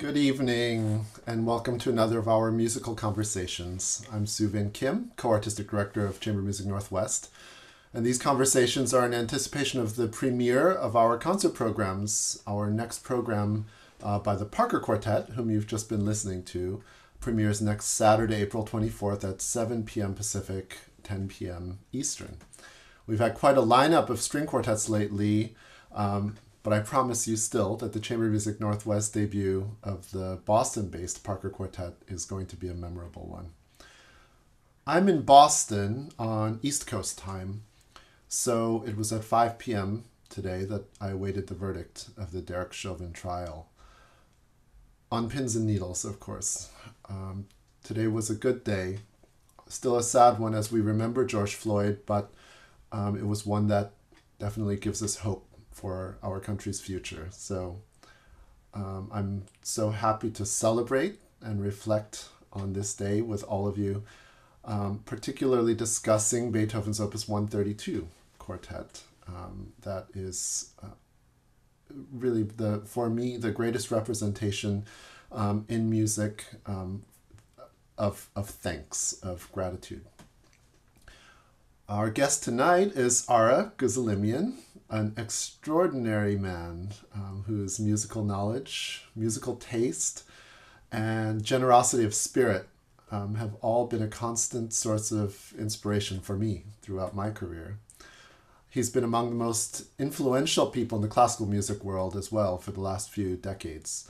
Good evening, and welcome to another of our musical conversations. I'm Soovin Kim, co-artistic director of Chamber Music Northwest, and these conversations are in anticipation of the premiere of our concert programs. Our next program by the Parker Quartet, whom you've just been listening to, premieres next Saturday, April 24th at 7 p.m. Pacific, 10 p.m. Eastern. We've had quite a lineup of string quartets lately, but I promise you still that the Chamber Music Northwest debut of the Boston-based Parker Quartet is going to be a memorable one. I'm in Boston on East Coast time, so it was at 5 p.m. today that I awaited the verdict of the Derek Chauvin trial. On pins and needles, of course. Today was a good day. Still a sad one as we remember George Floyd, but it was one that definitely gives us hope for our country's future. So I'm so happy to celebrate and reflect on this day with all of you, particularly discussing Beethoven's Opus 132 quartet. That is really, for me, the greatest representation in music of thanks, of gratitude. Our guest tonight is Ara Guzelimian, an extraordinary man whose musical knowledge, musical taste, and generosity of spirit have all been a constant source of inspiration for me throughout my career. He's been among the most influential people in the classical music world as well for the last few decades.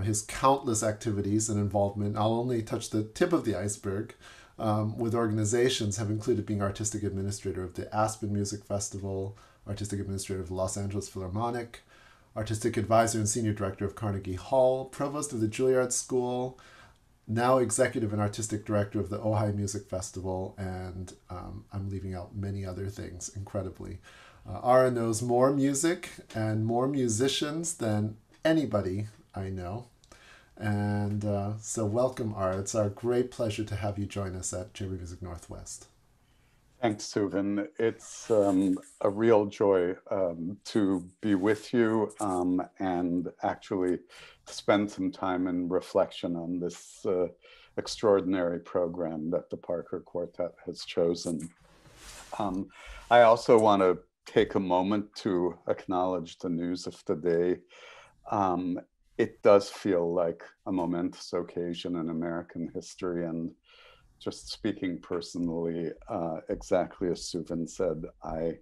His countless activities and involvement, I'll only touch the tip of the iceberg, with organizations have included being artistic administrator of the Aspen Music Festival, artistic administrator of the Los Angeles Philharmonic, artistic advisor and senior director of Carnegie Hall, provost of the Juilliard School, now executive and artistic director of the Ojai Music Festival, and I'm leaving out many other things, incredibly. Ara knows more music and more musicians than anybody I know. And so welcome, Ara. It's our great pleasure to have you join us at Chamber Music Northwest. Thanks, Soovin. It's a real joy to be with you and actually to spend some time in reflection on this extraordinary program that the Parker Quartet has chosen. I also want to take a moment to acknowledge the news of the day. It does feel like a momentous occasion in American history, and just speaking personally, exactly as Soovin said, I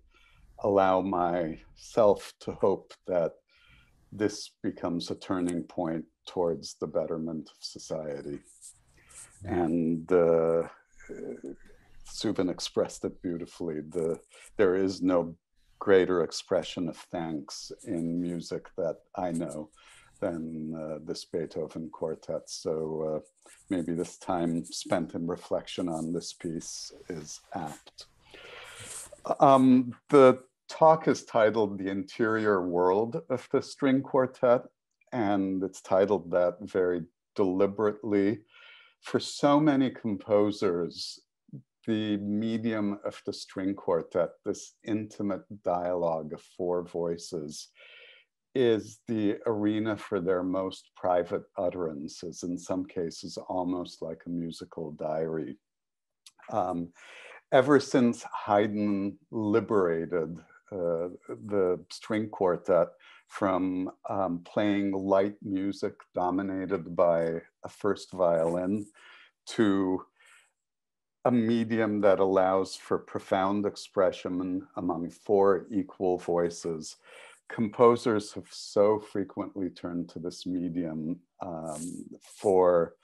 allow myself to hope that this becomes a turning point towards the betterment of society. And Soovin expressed it beautifully. There is no greater expression of thanks in music that I know than this Beethoven quartet. So maybe this time spent in reflection on this piece is apt. The talk is titled The Interior World of the String Quartet, and it's titled that very deliberately. For so many composers, the medium of the string quartet, this intimate dialogue of four voices, is the arena for their most private utterances, in some cases almost like a musical diary. Ever since Haydn liberated the string quartet from playing light music dominated by a first violin to a medium that allows for profound expression among four equal voices, composers have so frequently turned to this medium for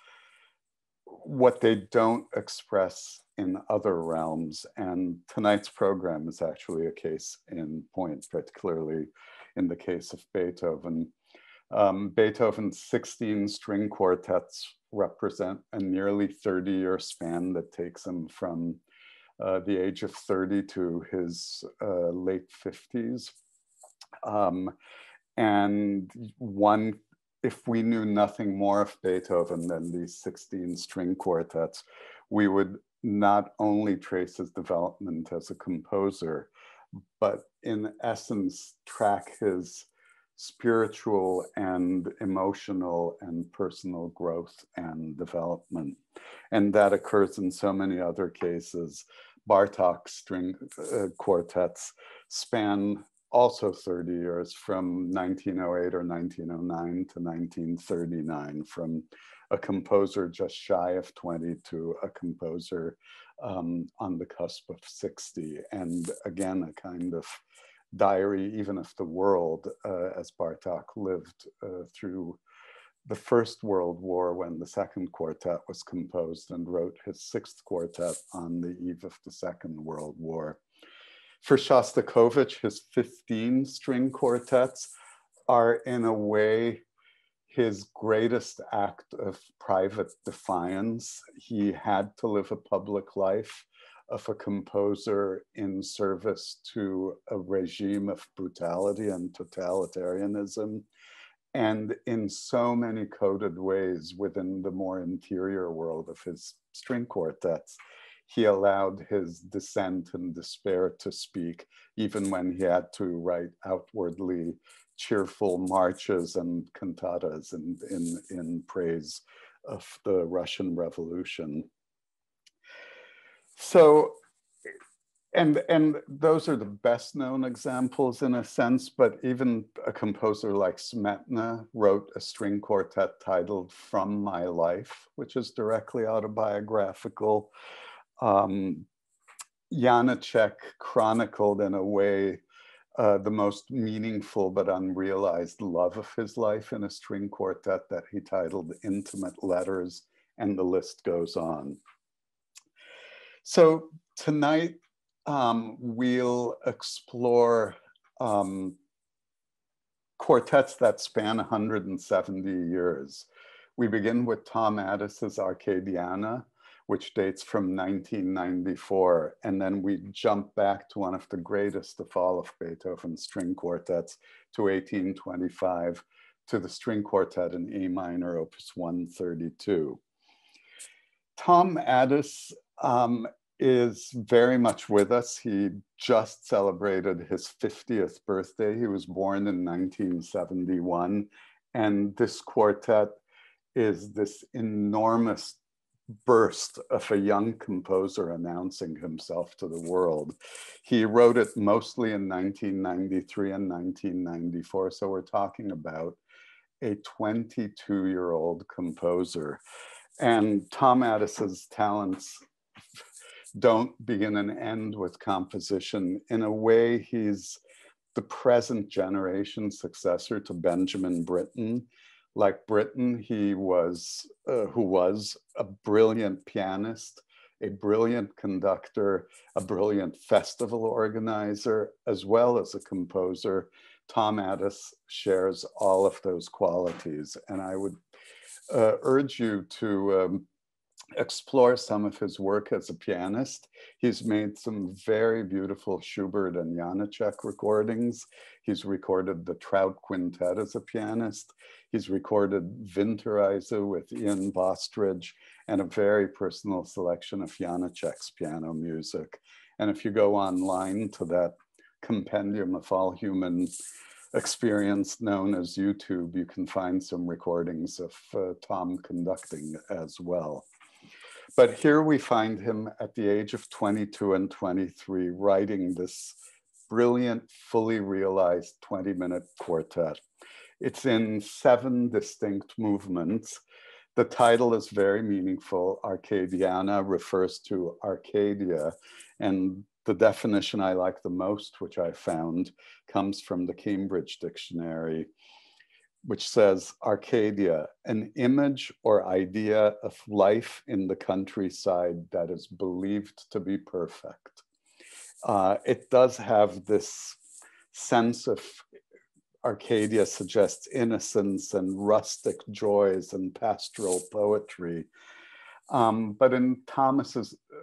what they don't express in other realms. And tonight's program is actually a case in point, particularly in the case of Beethoven. Beethoven's 16 string quartets represent a nearly 30-year span that takes him from the age of 30 to his late 50s. And if we knew nothing more of Beethoven than these 16 string quartets, we would not only trace his development as a composer, but in essence track his spiritual and emotional and personal growth and development. And that occurs in so many other cases. Bartók's string quartets span also 30 years, from 1908 or 1909 to 1939, from a composer just shy of 20 to a composer on the cusp of 60. And again, a kind of diary, even of the world, as Bartók lived through the First World War, when the Second Quartet was composed, and wrote his Sixth Quartet on the eve of the Second World War. For Shostakovich, his 15 string quartets are in a way his greatest act of private defiance. He had to live a public life of a composer in service to a regime of brutality and totalitarianism. And in so many coded ways within the more interior world of his string quartets, he allowed his dissent and despair to speak, even when he had to write outwardly cheerful marches and cantatas in praise of the Russian Revolution. So, and those are the best known examples in a sense, but even a composer like Smetana wrote a string quartet titled From My Life, which is directly autobiographical. Janacek chronicled in a way the most meaningful but unrealized love of his life in a string quartet that he titled Intimate Letters, and the list goes on. So tonight we'll explore quartets that span 170 years. We begin with Tom Adès' Arcadiana, which dates from 1994. And then we jump back to one of the greatest of all of Beethoven's string quartets, to 1825, to the string quartet in A minor, opus 132. Tom Adès is very much with us. He just celebrated his 50th birthday. He was born in 1971. And this quartet is this enormous burst of a young composer announcing himself to the world. He wrote it mostly in 1993 and 1994. So we're talking about a 22-year-old composer. And Tom Adès' talents don't begin and end with composition. In a way, he's the present generation successor to Benjamin Britten. Like Britten, he was, who was a brilliant pianist, a brilliant conductor, a brilliant festival organizer, as well as a composer. Tom Adès shares all of those qualities. And I would urge you to explore some of his work as a pianist. He's made some very beautiful Schubert and Janacek recordings. He's recorded the Trout Quintet as a pianist. He's recorded Winterreise with Ian Bostridge, and a very personal selection of Janacek's piano music. And if you go online to that compendium of all human experience known as YouTube, you can find some recordings of Tom conducting as well. But here we find him at the age of 22 and 23 writing this brilliant, fully realized 20-minute quartet. It's in 7 distinct movements. The title is very meaningful. Arcadiana refers to Arcadia, and the definition I like the most, which I found, comes from the Cambridge Dictionary, which says, Arcadia, an image or idea of life in the countryside that is believed to be perfect. It does have this sense of Arcadia suggests innocence and rustic joys and pastoral poetry. But in Thomas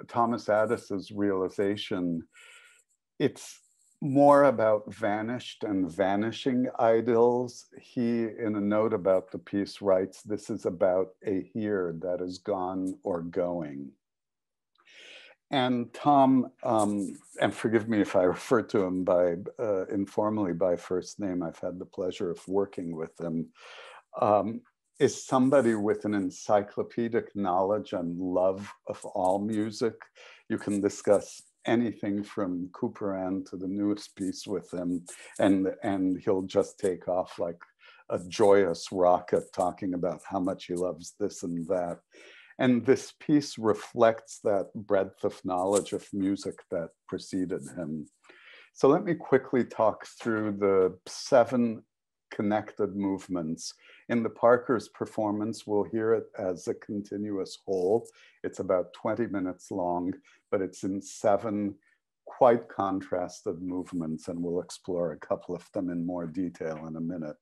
Adès' realization, it's more about vanished and vanishing idols. He, in a note about the piece, writes, "This is about a here that is gone or going." And Tom, and forgive me if I refer to him by informally by first name, I've had the pleasure of working with him, is somebody with an encyclopedic knowledge and love of all music. You can discuss anything from Couperin to the newest piece with him, and he'll just take off like a joyous rocket talking about how much he loves this and that. And this piece reflects that breadth of knowledge of music that preceded him. So let me quickly talk through the 7 connected movements. In the Parker's performance, we'll hear it as a continuous whole. It's about 20 minutes long, but it's in 7 quite contrasted movements, and we'll explore a couple of them in more detail in a minute.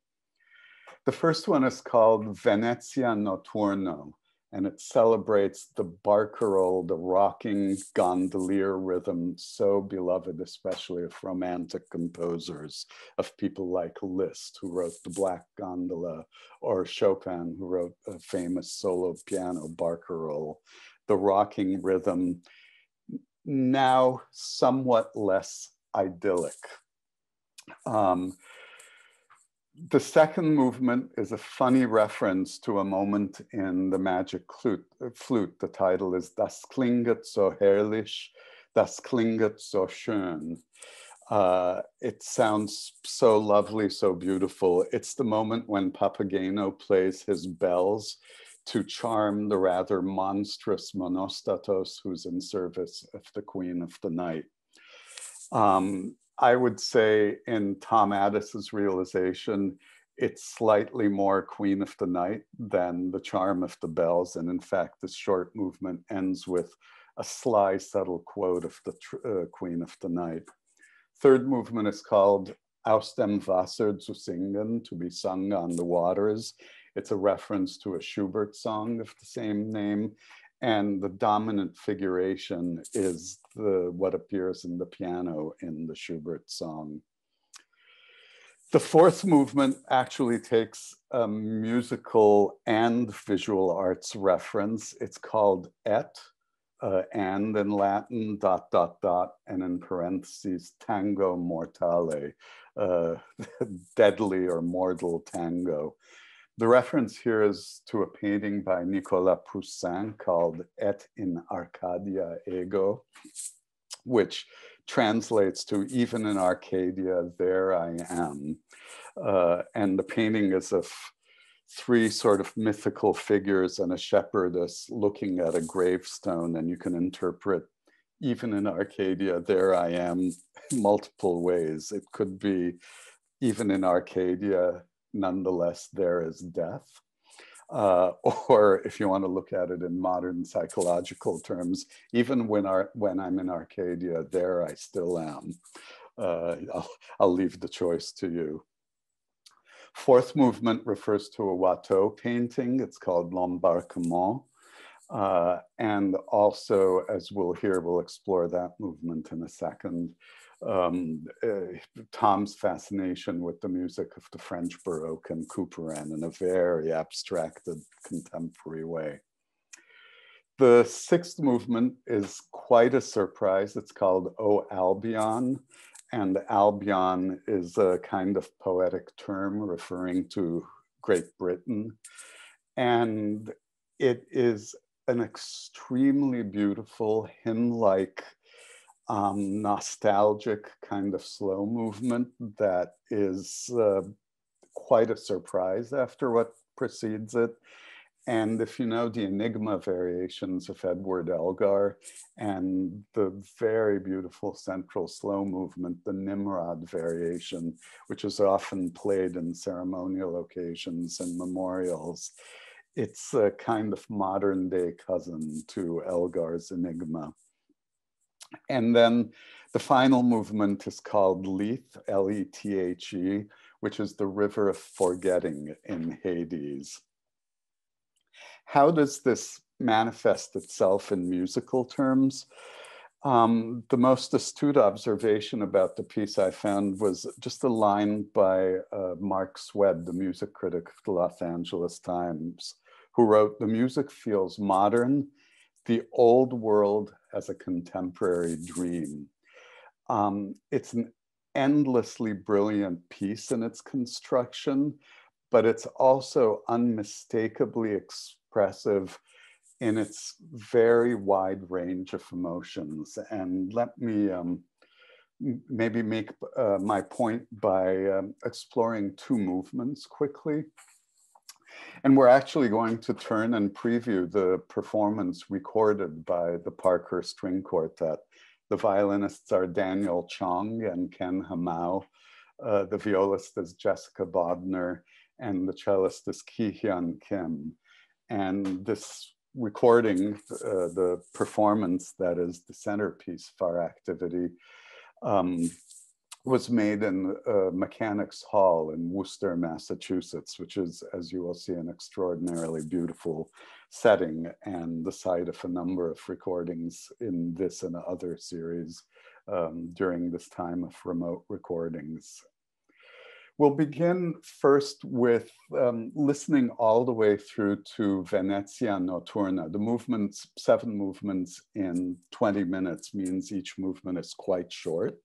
The first one is called Venezia Notturno, and it celebrates the barcarolle, the rocking gondolier rhythm, so beloved, especially of romantic composers, of people like Liszt, who wrote the Black Gondola, or Chopin, who wrote a famous solo piano barcarolle. The rocking rhythm, now somewhat less idyllic. The second movement is a funny reference to a moment in the Magic Flute. The title is Das klinget so herrlich, das klinget so schön. It sounds so lovely, so beautiful. It's the moment when Papageno plays his bells to charm the rather monstrous Monostatos, who's in service of the Queen of the Night. I would say in Tom Adès' realization, it's slightly more Queen of the Night than the charm of the bells. And in fact, this short movement ends with a sly, subtle quote of the Queen of the Night. Third movement is called Aus dem Wasser zu singen, to be sung on the waters. It's a reference to a Schubert song of the same name. And the dominant figuration is what appears in the piano in the Schubert song. The fourth movement actually takes a musical and visual arts reference. It's called et, and in Latin, ... and in parentheses, tango mortale, deadly or mortal tango. The reference here is to a painting by Nicolas Poussin called Et in Arcadia Ego, which translates to even in Arcadia, there I am. And the painting is of 3 sort of mythical figures and a shepherdess looking at a gravestone, and you can interpret even in Arcadia, there I am, multiple ways. It could be even in Arcadia, nonetheless, there is death. Or if you want to look at it in modern psychological terms, even when I'm in Arcadia, there I still am. I'll leave the choice to you. Fourth movement refers to a Watteau painting. It's called L'Embarquement. And also, as we'll hear, we'll explore that movement in a second. Tom's fascination with the music of the French Baroque and Couperin in a very abstracted contemporary way. The sixth movement is quite a surprise. It's called O Albion, and Albion is a kind of poetic term referring to Great Britain. And it is an extremely beautiful hymn-like nostalgic kind of slow movement that is quite a surprise after what precedes it. And if you know the Enigma variations of Edward Elgar and the very beautiful central slow movement, the Nimrod variation, which is often played in ceremonial occasions and memorials, it's a kind of modern day cousin to Elgar's Enigma. And then the final movement is called Lethe, L-E-T-H-E, which is the river of forgetting in Hades. How does this manifest itself in musical terms? The most astute observation about the piece I found was just a line by Mark Swed, the music critic of the Los Angeles Times, who wrote, "The music feels modern, the old world as a contemporary dream. It's an endlessly brilliant piece in its construction, but it's also unmistakably expressive in its very wide range of emotions. And let me maybe make my point by exploring two movements quickly. And we're actually going to turn and preview the performance recorded by the Parker String Quartet. The violinists are Daniel Chong and Ken Hamau. The violist is Jessica Bodner, and the cellist is Ki-hyun Kim. And this recording, the performance that is the centerpiece of our activity, was made in Mechanics Hall in Worcester, Massachusetts, which is, as you will see, an extraordinarily beautiful setting and the site of a number of recordings in this and other series during this time of remote recordings. We'll begin first with listening all the way through to Venezia Notturna. The movements, 7 movements in 20 minutes, means each movement is quite short.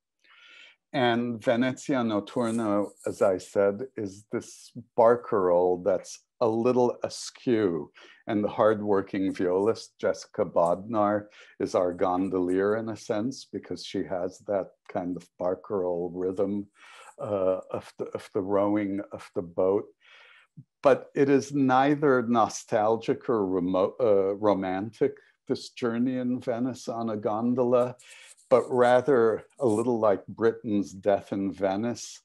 And Venezia Notturna, as I said, is this barcarolle that's a little askew. And the hardworking violist, Jessica Bodnar, is our gondolier in a sense, because she has that kind of barcarolle rhythm of the rowing of the boat. But it is neither nostalgic or romantic, this journey in Venice on a gondola, but rather a little like Britten's Death in Venice,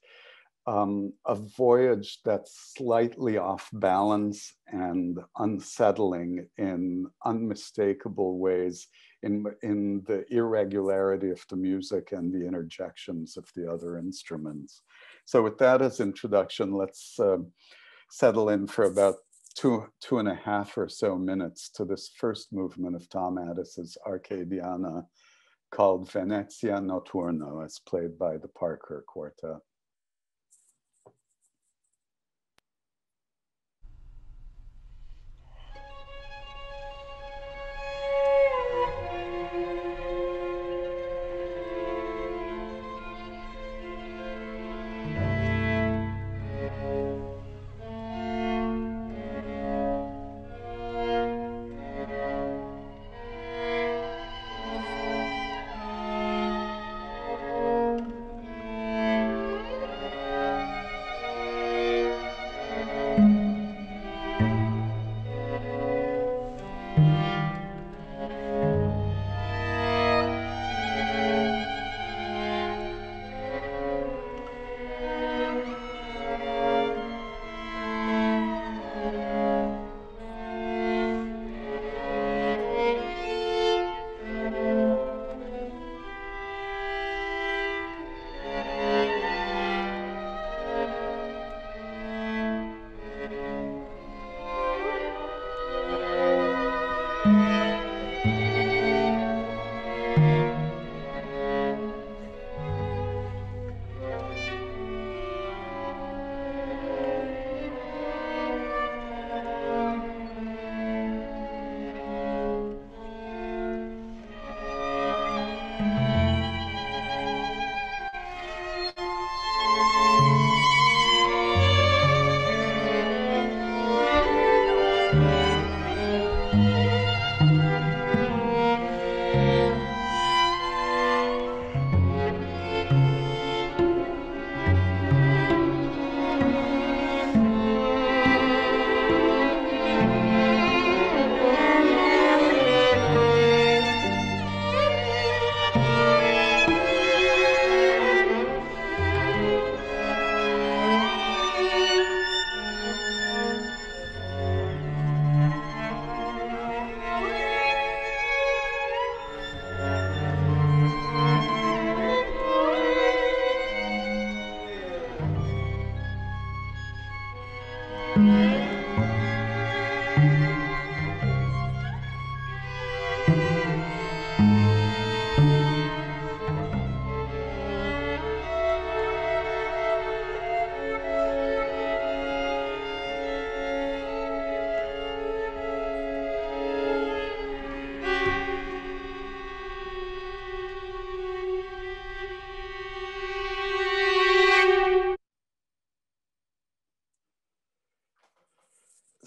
a voyage that's slightly off balance and unsettling in unmistakable ways in the irregularity of the music and the interjections of the other instruments. So with that as introduction, let's settle in for about two and a half or so minutes to this first movement of Tom Adès' Arcadiana, called Venezia Notturna, as played by the Parker Quartet.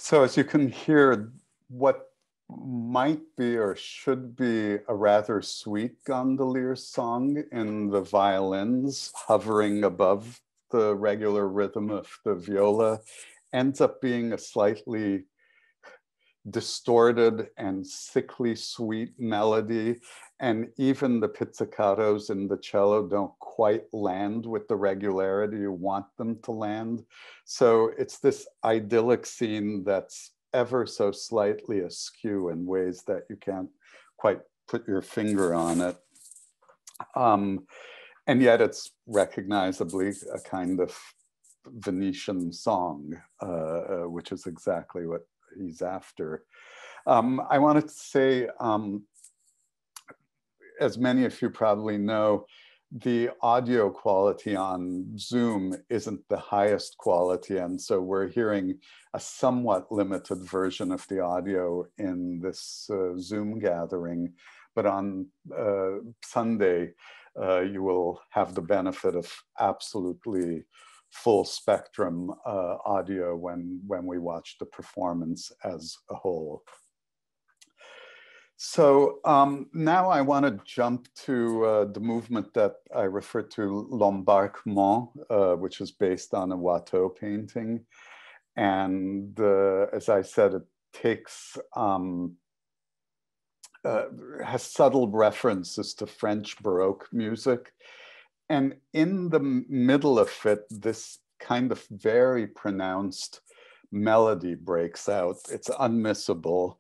So as you can hear, what might be or should be a rather sweet gondolier song in the violins hovering above the regular rhythm of the viola ends up being a slightly distorted and sickly sweet melody. And even the pizzicatos in the cello don't quite land with the regularity you want them to land. So it's this idyllic scene that's ever so slightly askew in ways that you can't quite put your finger on it. And yet it's recognizably a kind of Venetian song, which is exactly what he's after. I wanted to say, as many of you probably know, the audio quality on Zoom isn't the highest quality, and so we're hearing a somewhat limited version of the audio in this Zoom gathering. But on Sunday, you will have the benefit of absolutely full spectrum audio when we watch the performance as a whole. So now I want to jump to the movement that I refer to, l'embarquement, which is based on a Watteau painting. And as I said, it takes, has subtle references to French Baroque music. And in the middle of it, this kind of very pronounced melody breaks out. It's unmissable.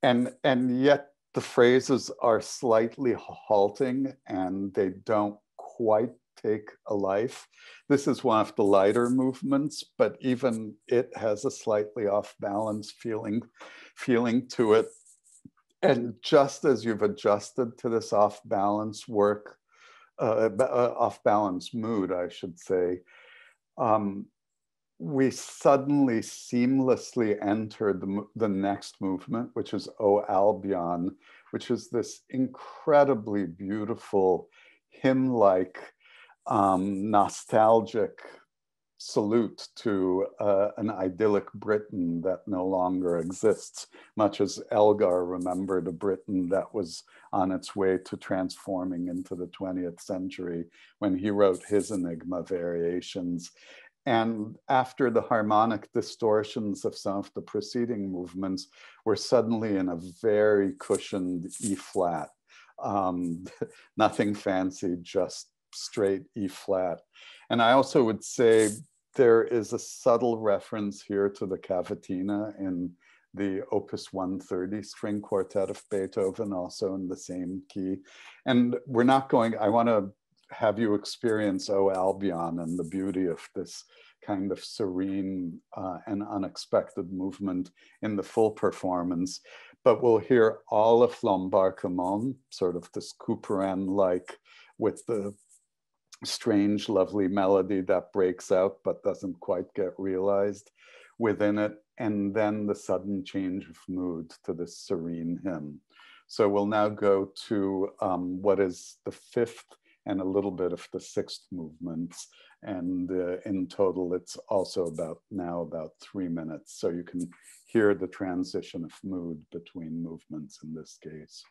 And yet the phrases are slightly halting and they don't quite take a life. This is one of the lighter movements, but even it has a slightly off balance feeling to it. And just as you've adjusted to this off balance work, off balance mood, I should say, we suddenly seamlessly enter the next movement, which is O Albion, which is this incredibly beautiful hymn-like, nostalgic salute to an idyllic Britain that no longer exists, much as Elgar remembered a Britain that was on its way to transforming into the 20th century when he wrote his Enigma variations. And after the harmonic distortions of some of the preceding movements, we're suddenly in a very cushioned E flat. Nothing fancy, just straight E flat. And I also would say there is a subtle reference here to the cavatina in the Opus 130 string quartet of Beethoven, also in the same key. And we're not going, I want to have you experience O Albion and the beauty of this kind of serene and unexpected movement in the full performance. But we'll hear all of l'embarquement, sort of this Couperin-like, with the strange, lovely melody that breaks out but doesn't quite get realized within it, and then the sudden change of mood to this serene hymn. So we'll now go to what is the fifth and a little bit of the sixth movements. And in total, it's also about 3 minutes. So you can hear the transition of mood between movements in this case.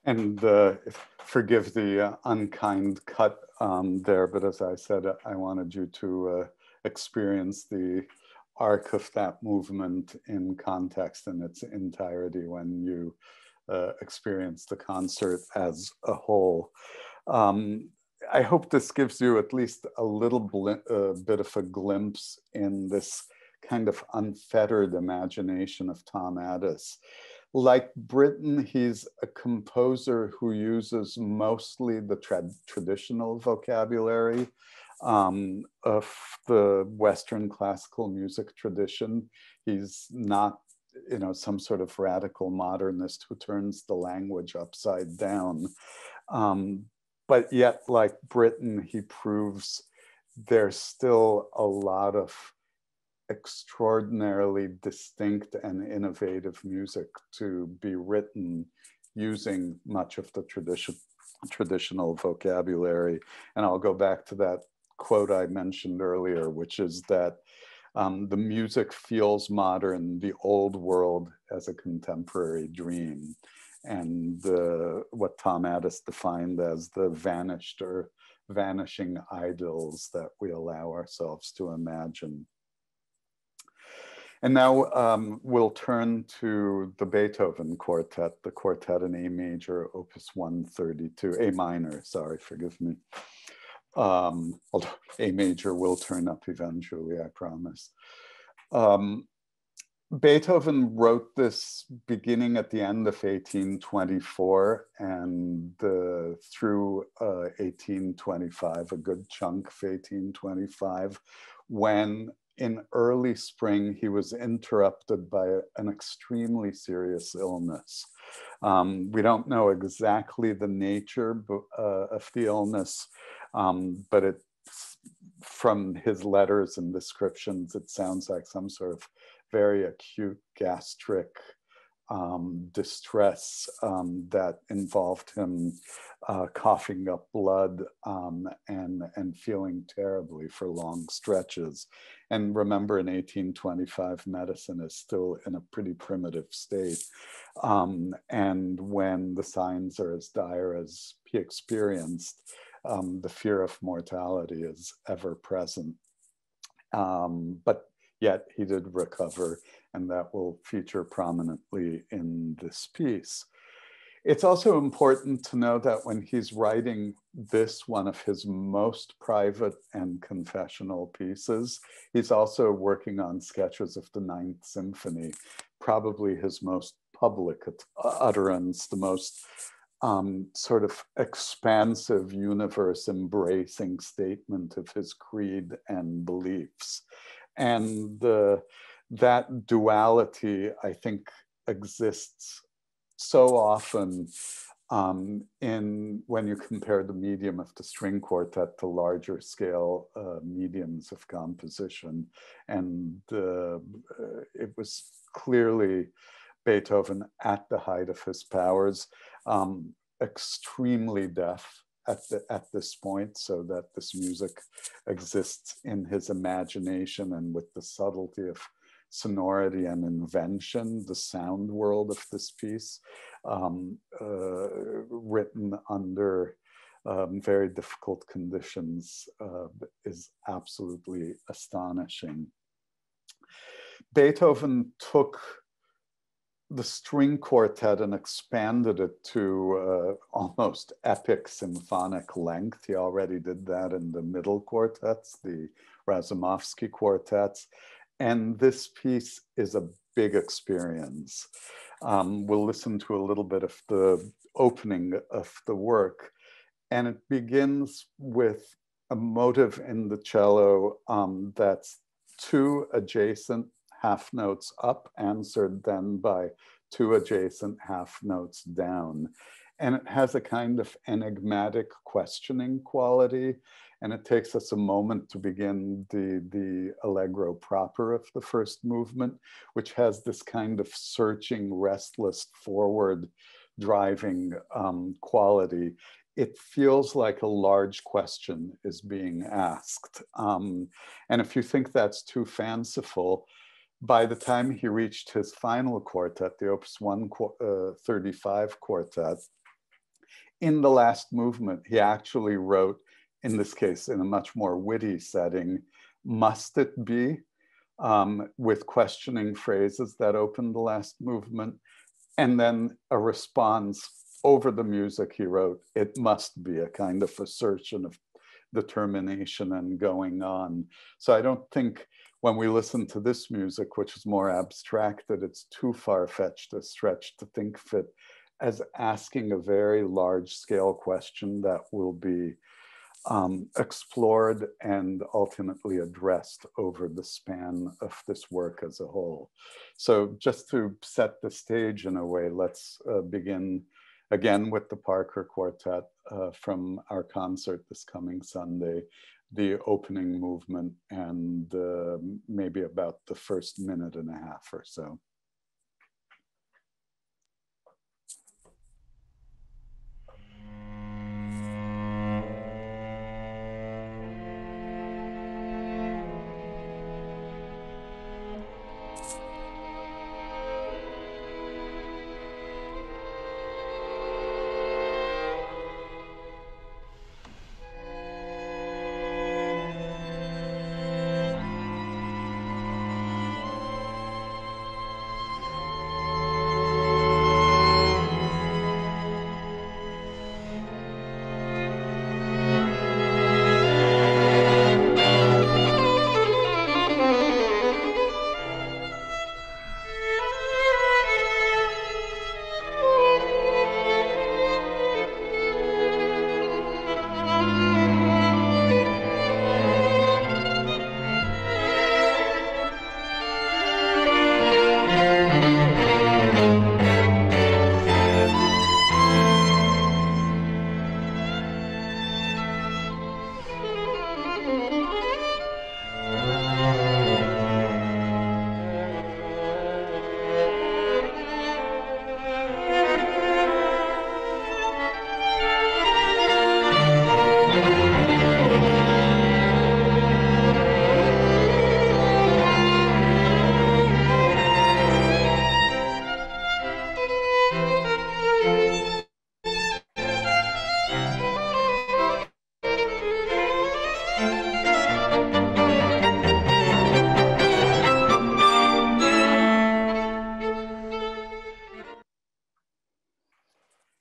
And forgive the unkind cut there, but as I said, I wanted you to experience the arc of that movement in context in its entirety when you experience the concert as a whole. I hope this gives you at least a little bit of a glimpse in this kind of unfettered imagination of Tom Adès. Like Britten, he's a composer who uses mostly the traditional vocabulary of the Western classical music tradition. He's not, you know, some sort of radical modernist who turns the language upside down. But yet, like Britten, he proves there's still a lot of extraordinarily distinct and innovative music to be written using much of the traditional vocabulary. And I'll go back to that quote I mentioned earlier, which is that the music feels modern, the old world as a contemporary dream. And what Tom Adès defined as the vanished or vanishing idols that we allow ourselves to imagine. And now we'll turn to the Beethoven Quartet, the Quartet in A major, Opus 132, A minor, sorry, forgive me. Although A major will turn up eventually, I promise. Beethoven wrote this beginning at the end of 1824 and through 1825, a good chunk of 1825, when in early spring, he was interrupted by an extremely serious illness. We don't know exactly the nature of the illness, but from his letters and descriptions, it sounds like some sort of very acute gastric distress that involved him coughing up blood and feeling terribly for long stretches. And remember, in 1825, medicine is still in a pretty primitive state. And when the signs are as dire as he experienced, the fear of mortality is ever present. But yet he did recover, and that will feature prominently in this piece. It's also important to know that when he's writing this, one of his most private and confessional pieces, he's also working on sketches of the Ninth Symphony, probably his most public utterance, the most sort of expansive universe embracing statement of his creed and beliefs. And that duality, I think, exists so often when you compare the medium of the string quartet to larger scale mediums of composition. And it was clearly Beethoven at the height of his powers, extremely deaf at this point, so that this music exists in his imagination, and with the subtlety of sonority and invention, the sound world of this piece, written under very difficult conditions, is absolutely astonishing. Beethoven took the string quartet and expanded it to almost epic symphonic length. He already did that in the middle quartets, the Razumovsky quartets. And this piece is a big experience. We'll listen to a little bit of the opening of the work. And it begins with a motive in the cello that's two adjacent half notes up, answered then by two adjacent half notes down. And it has a kind of enigmatic questioning quality. And it takes us a moment to begin the allegro proper of the first movement, which has this kind of searching, restless, forward driving quality. It feels like a large question is being asked. And if you think that's too fanciful, by the time he reached his final quartet, the Opus 135 quartet, in the last movement, he actually wrote, in this case, in a much more witty setting, "Must it be?" With questioning phrases that open the last movement. And then a response over the music he wrote, "It must be," a kind of assertion of determination and going on. So I don't think when we listen to this music, which is more abstracted, it's too far-fetched a stretch to think of it as asking a very large-scale question that will be explored and ultimately addressed over the span of this work as a whole. So just to set the stage in a way, let's begin again with the Parker Quartet from our concert this coming Sunday, the opening movement, and maybe about the first minute and a half or so.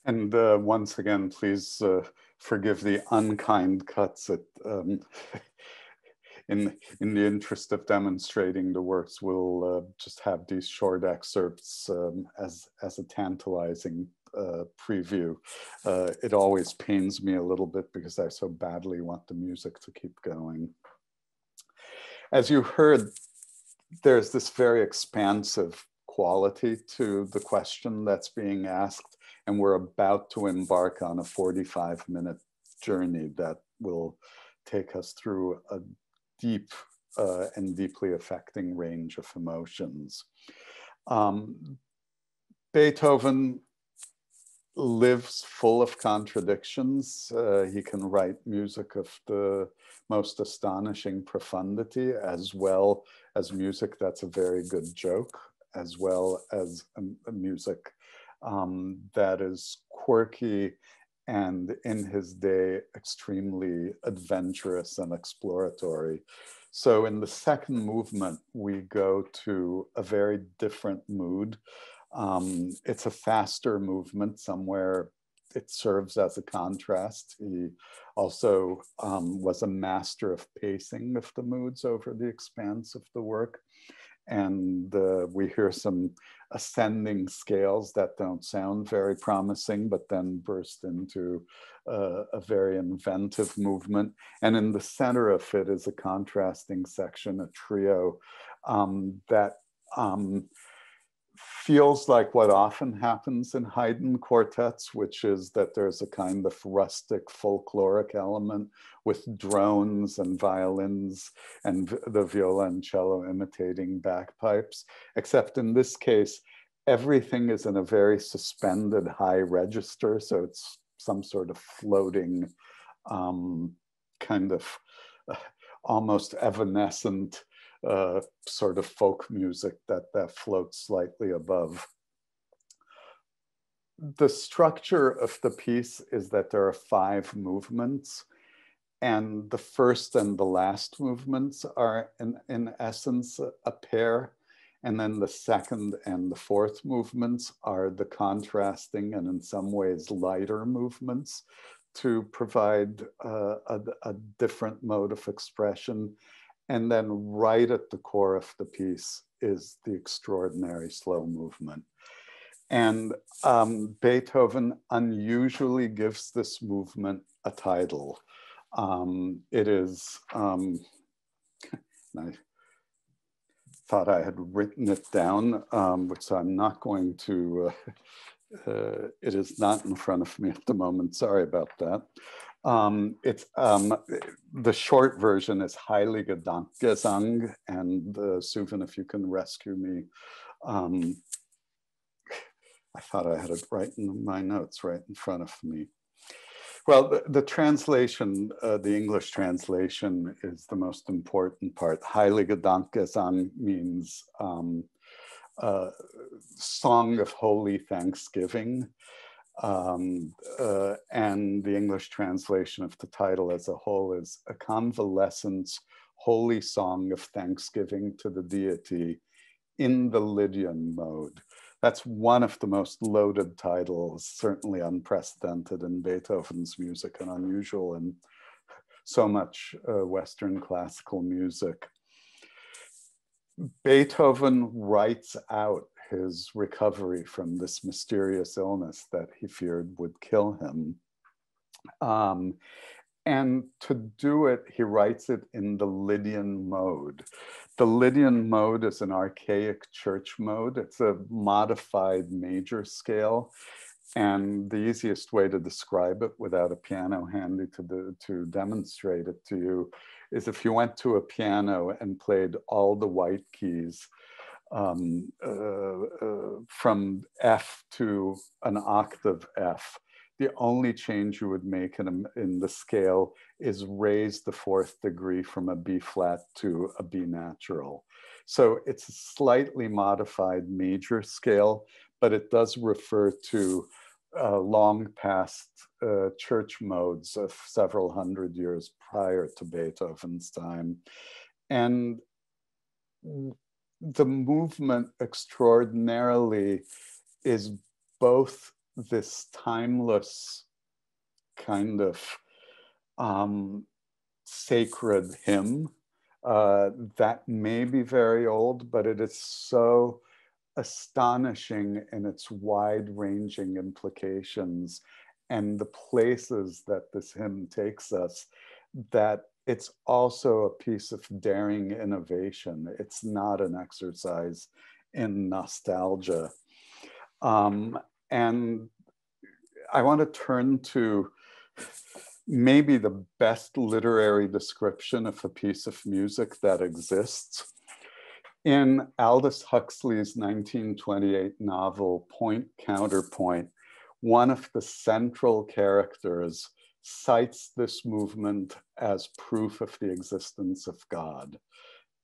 And once again, please forgive the unkind cuts. In the interest of demonstrating the works, we'll just have these short excerpts as a tantalizing preview. It always pains me a little bit because I so badly want the music to keep going. As you heard, there's this very expansive quality to the question that's being asked, and we're about to embark on a 45-minute journey that will take us through a deep and deeply affecting range of emotions. Beethoven lives full of contradictions. He can write music of the most astonishing profundity, as well as music that's a very good joke, as well as a music that is quirky and in his day extremely adventurous and exploratory. So in the second movement, we go to a very different mood. It's a faster movement. Somewhere it serves as a contrast. He also was a master of pacing of the moods over the expanse of the work. And we hear some ascending scales that don't sound very promising, but then burst into a very inventive movement. And in the center of it is a contrasting section, a trio that feels like what often happens in Haydn quartets, which is that there's a kind of rustic folkloric element with drones and violins and the viola and cello imitating bagpipes, except in this case, everything is in a very suspended high register. So it's some sort of floating kind of almost evanescent sort of folk music that floats slightly above. The structure of the piece is that there are 5 movements, and the first and the last movements are in essence a pair, and then the second and the fourth movements are the contrasting and in some ways lighter movements to provide a different mode of expression. And then right at the core of the piece is the extraordinary slow movement. And Beethoven unusually gives this movement a title. It is, I thought I had written it down, which I'm not going to, it is not in front of me at the moment, sorry about that. The short version is Heilige Dankgesang, and Soovin, if you can rescue me. I thought I had it right in my notes, right in front of me. Well, the translation, the English translation is the most important part. Heilige Dankgesang means song of holy thanksgiving. And the English translation of the title as a whole is A Convalescent's Holy Song of Thanksgiving to the Deity in the Lydian Mode. That's one of the most loaded titles, certainly unprecedented in Beethoven's music and unusual in so much Western classical music. Beethoven writes out his recovery from this mysterious illness that he feared would kill him. And to do it, he writes it in the Lydian mode. The Lydian mode is an archaic church mode. It's a modified major scale. And the easiest way to describe it without a piano handy to demonstrate it to you is if you went to a piano and played all the white keys from F to an octave F, the only change you would make in the scale is raise the 4th degree from a B flat to a B natural. So it's a slightly modified major scale, but it does refer to long past church modes of several hundred years prior to Beethoven's time. And the movement extraordinarily is both this timeless kind of sacred hymn that may be very old, but it is so astonishing in its wide-ranging implications and the places that this hymn takes us, that it's also a piece of daring innovation. It's not an exercise in nostalgia. And I want to turn to maybe the best literary description of a piece of music that exists. In Aldous Huxley's 1928 novel, Point Counterpoint, one of the central characters cites this movement as proof of the existence of God.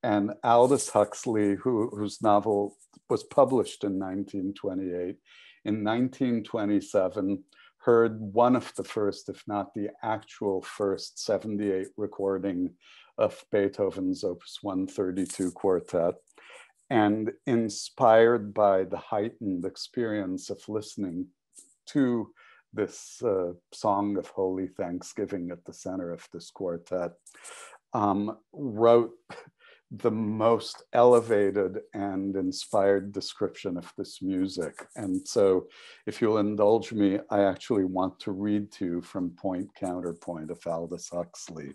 And Aldous Huxley, whose novel was published in 1928, in 1927, heard one of the first, if not the actual first, 78 recording of Beethoven's Opus 132 Quartet. And inspired by the heightened experience of listening to this song of holy thanksgiving at the center of this quartet, wrote the most elevated and inspired description of this music. And so if you'll indulge me, I actually want to read to you from Point Counterpoint of Aldous Huxley.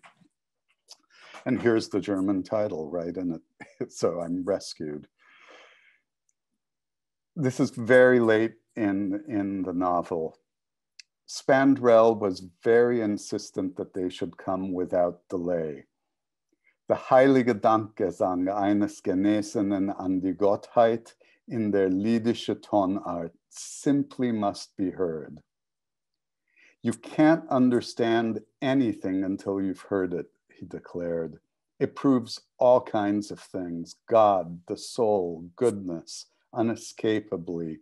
And here's the German title right in it, so I'm rescued. This is very late in the novel. Spandrell was very insistent that they should come without delay. The heilige Dankgesang eines Genesenen an die Gottheit in der liedische Tonart simply must be heard. You can't understand anything until you've heard it, he declared. It proves all kinds of things: God, the soul, goodness, unescapably.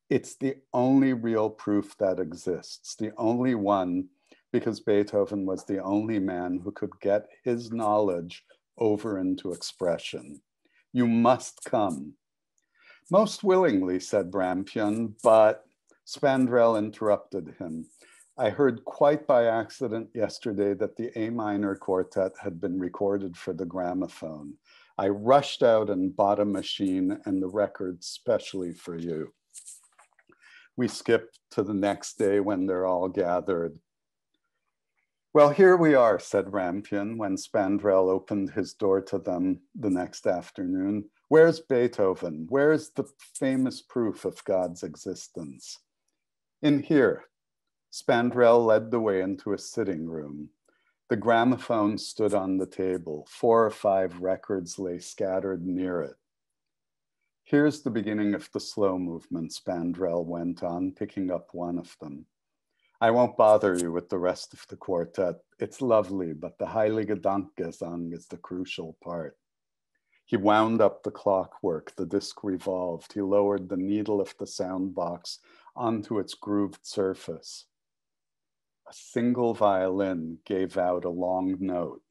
It's the only real proof that exists, the only one, because Beethoven was the only man who could get his knowledge over into expression. You must come. Most willingly, said Brampion, but Spandrell interrupted him. I heard quite by accident yesterday that the A minor quartet had been recorded for the gramophone. I rushed out and bought a machine and the record specially for you. We skip to the next day when they're all gathered. Well, here we are, said Rampion when Spandrell opened his door to them the next afternoon. Where's Beethoven? Where's the famous proof of God's existence? In here. Spandrell led the way into a sitting room. The gramophone stood on the table. 4 or 5 records lay scattered near it. Here's the beginning of the slow movement, Spandrell went on, picking up one of them. I won't bother you with the rest of the quartet. It's lovely, but the Heilige Dankgesang is the crucial part. He wound up the clockwork, the disc revolved. He lowered the needle of the sound box onto its grooved surface. A single violin gave out a long note,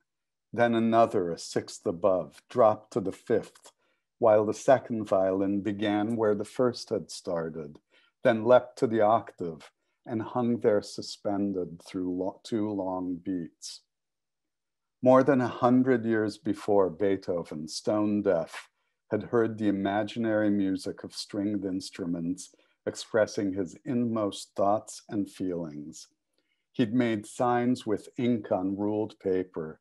then another, a sixth above, dropped to the 5th, while the second violin began where the first had started, then leapt to the octave and hung there suspended through 2 long beats. More than 100 years before, Beethoven, stone deaf, had heard the imaginary music of stringed instruments expressing his inmost thoughts and feelings. He'd made signs with ink on ruled paper.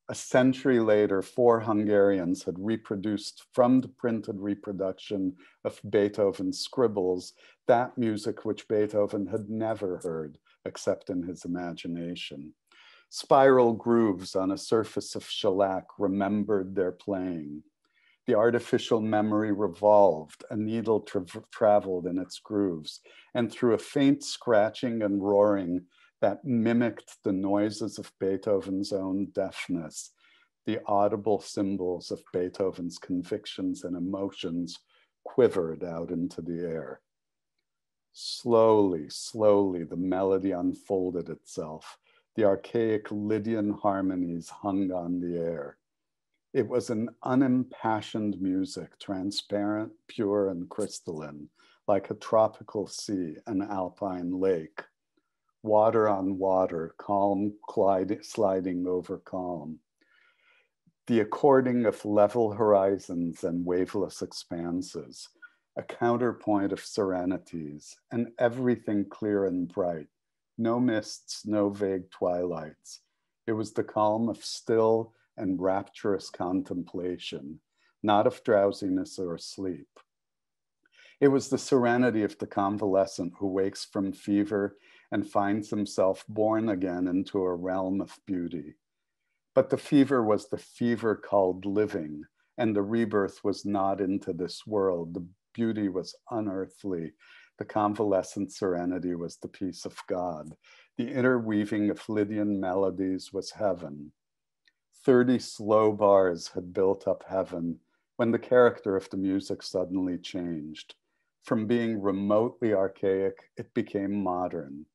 A century later, 4 Hungarians had reproduced from the printed reproduction of Beethoven's scribbles that music which Beethoven had never heard except in his imagination. Spiral grooves on a surface of shellac remembered their playing. The artificial memory revolved, a needle traveled in its grooves, and through a faint scratching and roaring that mimicked the noises of Beethoven's own deafness, the audible symbols of Beethoven's convictions and emotions quivered out into the air. Slowly, slowly, the melody unfolded itself. The archaic Lydian harmonies hung on the air. It was an unimpassioned music, transparent, pure, and crystalline, like a tropical sea, an alpine lake. Water on water, calm sliding over calm. The according of level horizons and waveless expanses. a counterpoint of serenities, and everything clear and bright. No mists, no vague twilights. It was the calm of still and rapturous contemplation, not of drowsiness or sleep. It was the serenity of the convalescent who wakes from fever and finds himself born again into a realm of beauty. But the fever was the fever called living, and the rebirth was not into this world. The beauty was unearthly. The convalescent serenity was the peace of God. The interweaving of Lydian melodies was heaven. 30 slow bars had built up heaven when the character of the music suddenly changed. From being remotely archaic, it became modern.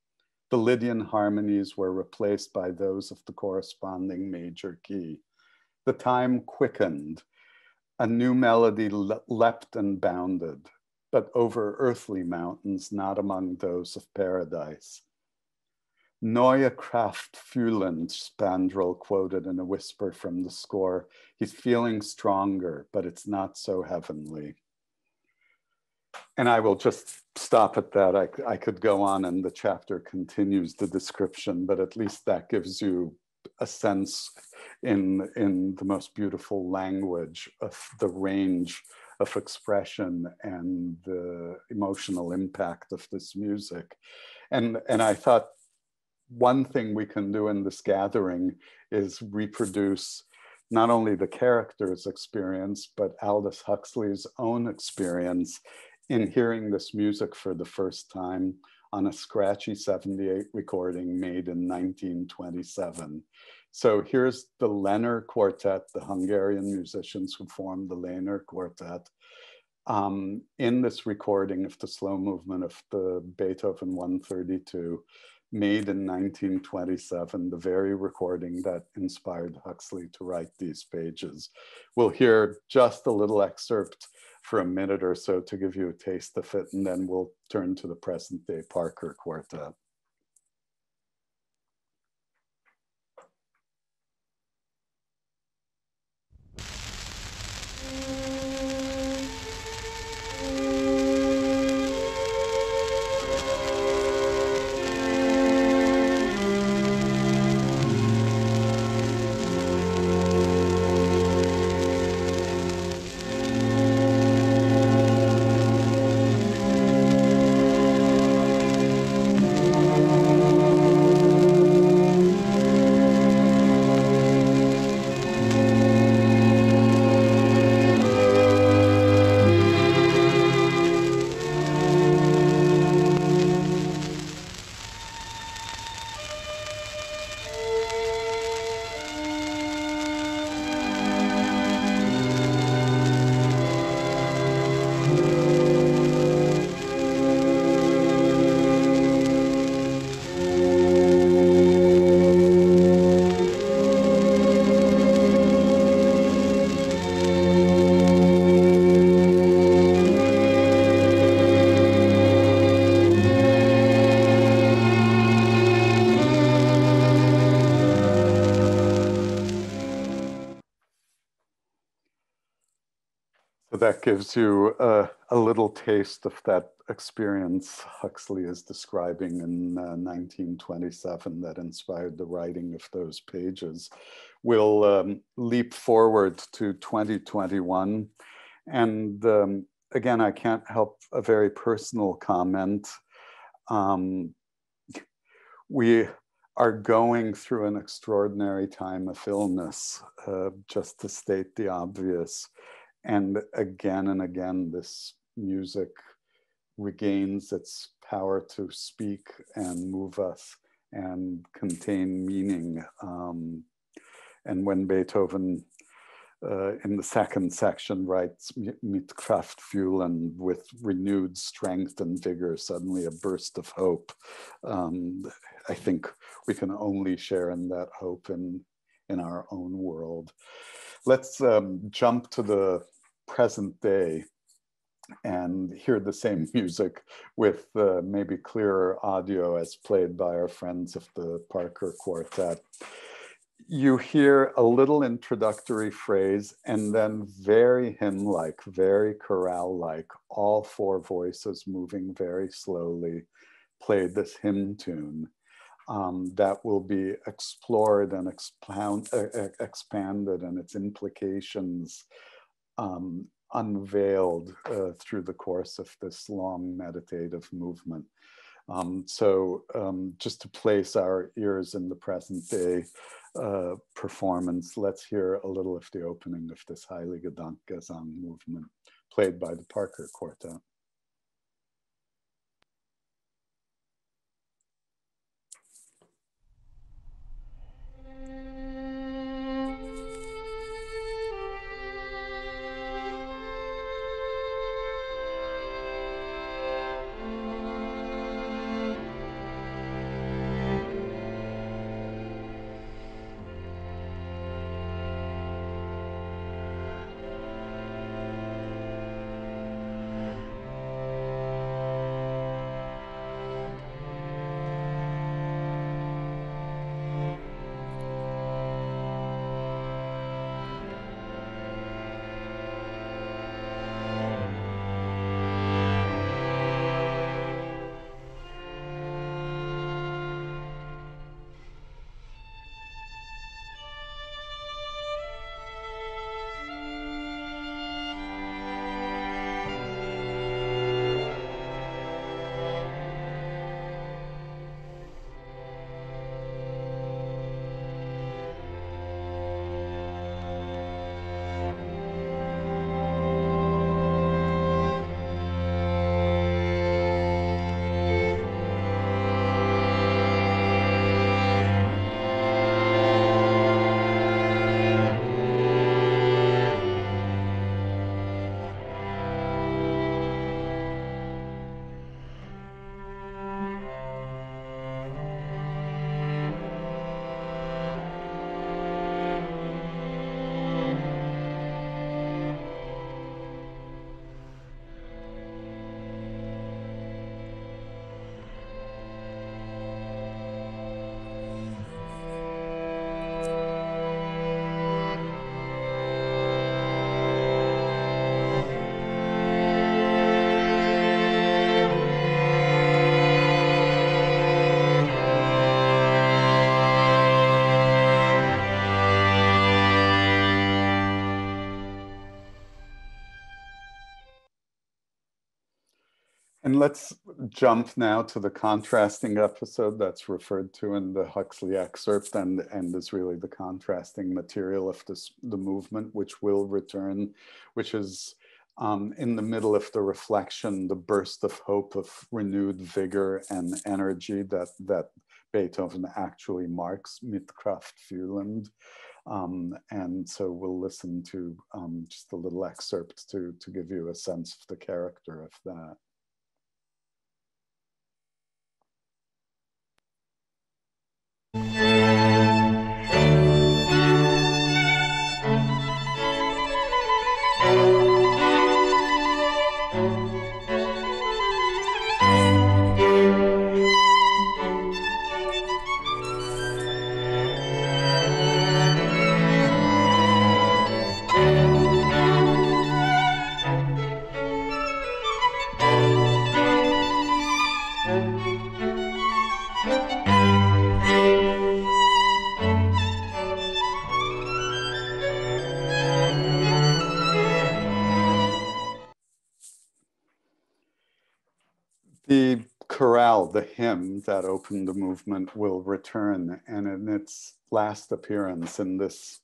The Lydian harmonies were replaced by those of the corresponding major key. The time quickened. A new melody leapt and bounded, but over earthly mountains, not among those of paradise. Neue Kraft fühlen, Spandrel quoted in a whisper from the score. He's feeling stronger, but it's not so heavenly. And I will just stop at that. I could go on and the chapter continues the description, but at least that gives you a sense in the most beautiful language of the range of expression and the emotional impact of this music. And I thought one thing we can do in this gathering is reproduce not only the character's experience, but Aldous Huxley's own experience in hearing this music for the first time on a scratchy 78 recording made in 1927. So here's the Lehner Quartet, the Hungarian musicians who formed the Lehner Quartet, in this recording of the slow movement of the Beethoven 132, made in 1927, the very recording that inspired Huxley to write these pages. We'll hear just a little excerpt for a minute or so to give you a taste of it, and then we'll turn to the present day Parker Quartet. That gives you a little taste of that experience Huxley is describing in 1927 that inspired the writing of those pages. We'll leap forward to 2021. And again, I can't help a very personal comment. We are going through an extraordinary time of illness, just to state the obvious. And again, this music regains its power to speak and move us and contain meaning. And when Beethoven, in the second section, writes mit Kraftfühlen, with renewed strength and vigor, suddenly a burst of hope, I think we can only share in that hope in our own world. Let's jump to the present day and hear the same music with maybe clearer audio as played by our friends of the Parker Quartet. you hear a little introductory phrase and then very hymn-like, very chorale-like, all four voices moving very slowly, play this hymn tune that will be explored and expanded and its implications unveiled through the course of this long meditative movement. Just to place our ears in the present day performance, let's hear a little of the opening of this Heilige Dankgesang movement played by the Parker Quartet. And let's jump now to the contrasting episode that's referred to in the Huxley excerpt and is really the contrasting material of the movement, which will return, which is in the middle of the reflection, the burst of hope, of renewed vigor and energy that Beethoven actually marks, mit Kraft fühlend. And so we'll listen to just a little excerpt to give you a sense of the character of that. The chorale, the hymn that opened the movement, will return, and in its last appearance in this